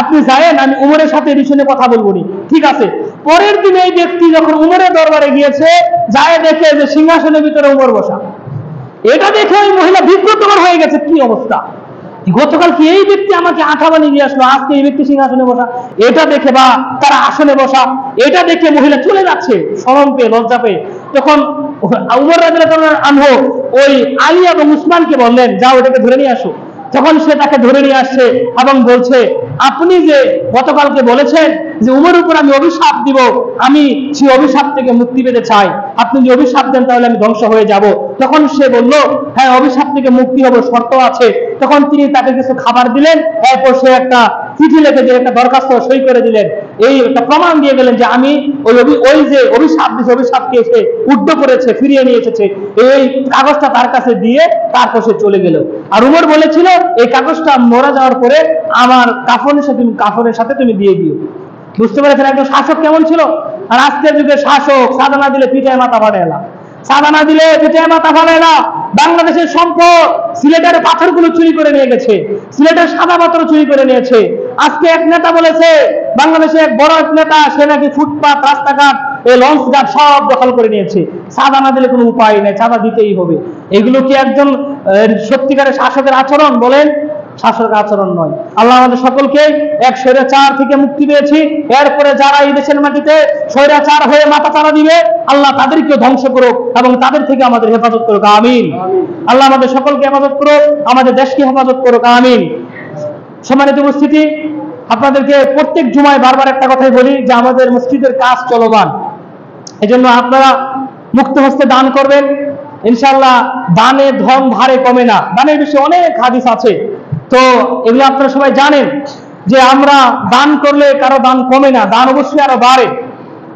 Speaker 1: আপনি যায়েন, আমি উমরের সাথে এই বিষয়ে কথা বলবো নি। ঠিক আছে। পরের দিন এই ব্যক্তি যখন উমরের দরবারে গিয়েছে, যায় দেখে যে সিংহাসনের ভিতরে উমর বসা। এটা দেখে ওই মহিলা বিব্রতকর হয়ে গেছে, কি অবস্থা, গতকাল কি এই ব্যক্তি আমাকে আঠা বানিয়ে দিয়ে আসলো, আজকে এই ব্যক্তি সিংহাসনে বসা। এটা দেখে, বা তারা আসনে বসা, এটা দেখে মহিলা চলে যাচ্ছে শরম পেয়ে, লজ্জা পেয়ে। তখন উমর রাদিয়াল্লাহু তাআলা আনহু ওই আলী এবং উসমানকে বললেন, যাও এটাকে ধরে নিয়ে আসো। যখন সে তাকে ধরে নিয়ে আসছে এবং বলছে, আপনি যে গতকালকে বলেছেন যে উমরের উপর আমি অভিশাপ দিব, আমি সেই অভিশাপ থেকে মুক্তি পেতে চাই, আপনি যদি অভিশাপ দেন তাহলে আমি ধ্বংস হয়ে যাব। তখন সে বলল, হ্যাঁ অভিশাপ থেকে মুক্তি হবে, শর্ত আছে। তখন তিনি তাকে কিছু খাবার দিলেন, এরপর সে একটা চিঠি লিখে দিয়ে একটা দরখাস্ত সই করে দিলেন। এই একটা প্রমাণ দিয়ে গেলেন যে আমি ওই যে অভিশাপ দিয়েছে, অভিশাপকে সে উদ্ধ করেছে, ফিরিয়ে নিয়ে এসেছে। এই কাগজটা তার কাছে দিয়ে তারপর সে চলে গেল। আর উমর বলেছিল, এই কাগজটা মারা যাওয়ার পরে আমার কাফনের সাথে তুমি দিয়ে দিও। বুঝতে পেরেছেন একজন শাসক কেমন ছিল? আর আজকের যুগে শাসক সাদা না দিলে পিঠায় মাথা ফাটে না, সাদা না দিলে পিঠায় মাথা ফাটে না। বাংলাদেশের সম্পদ সিলেটের পাথরগুলো চুরি করে নিয়ে গেছে, সিলেটের সাদা পাথর চুরি করে নিয়েছে। আজকে এক নেতা বলেছে, বাংলাদেশের এক বড় এক নেতা, সে নাকি ফুটপাত, রাস্তাঘাট, এই লঞ্চ ঘাট সব দখল করে নিয়েছে। সাদা না দিলে কোনো উপায় নেই, সাদা দিতেই হবে। এগুলো কি একজন সত্যিকারের শাসকের আচরণ? বলেন, শাসকের আচরণ নয়। আল্লাহ আমাদের সকলকে এক স্বৈরাচার থেকে মুক্তি পেয়েছি। এরপরে যারা এই দেশের মাটিতে স্বৈরাচার হয়ে মাথা চারা দিবে, আল্লাহ তাদেরকে ধ্বংস করুক এবং তাদের থেকে আমাদের হেফাজত করুক, আমিন। আল্লাহ আমাদের সকলকে হেফাজত করুক, আমাদের দেশকে হেফাজত করুক, আমিন। সম্মানিত উপস্থিতি, আপনাদেরকে প্রত্যেক জুমায় বারবার একটা কথাই বলি যে আমাদের মসজিদের কাজ চলমান, এজন্য আপনারা মুক্ত হস্তে দান করবেন। ইনশাআল্লাহ দানে ধন ধারে কমে না। দানের বিষয়ে অনেক হাদিস আছে, তো এগুলো আপনারা সবাই জানেন যে আমরা দান করলে কারো দান কমে না, দান অবশ্যই আরো বাড়ে।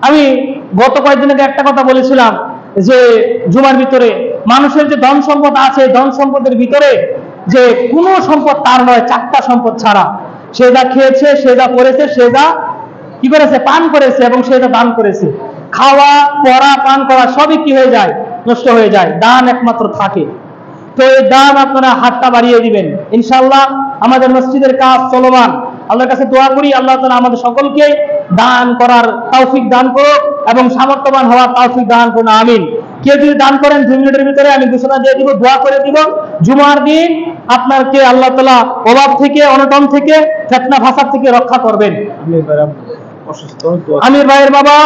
Speaker 1: আমি গত কয়েকদিন আগে একটা কথা বলেছিলাম যে জুমার ভিতরে মানুষের যে ধন সম্পদ আছে, ধন সম্পদের ভিতরে যে কোনো সম্পদ তার নয়, 4টা সম্পদ ছাড়া। সে যা খেয়েছে, সে যা পড়েছে, সে যা কি করেছে, পান করেছে, এবং সে যা দান করেছে। খাওয়া, পড়া, পান করা সবই কি হয়ে যায়, নষ্ট হয়ে যায়। দান একমাত্র থাকে। তো এই দান আপনারা হাতটা বাড়িয়ে দিবেন। ইনশাআল্লাহ আমাদের মসজিদের কাজ চলমান। আল্লাহর কাছে দোয়া করি, আল্লাহ তাআলা আমাদের সকলকে দান করার তৌফিক দান করুন এবং সামর্থ্যবান হওয়ার তৌফিক দান করুন, আমিন। কেউ যদি দান করেন 2 মিনিটের ভিতরে আমি ঘোষণা দিয়ে দিব, দোয়া করে দিব। জুমার দিন আপনাকে আল্লাহ তাআলা অভাব থেকে, অনটন থেকে, ফিতনা ফাসাদ থেকে রক্ষা করবেন। আমির ভাইয়ের বাবা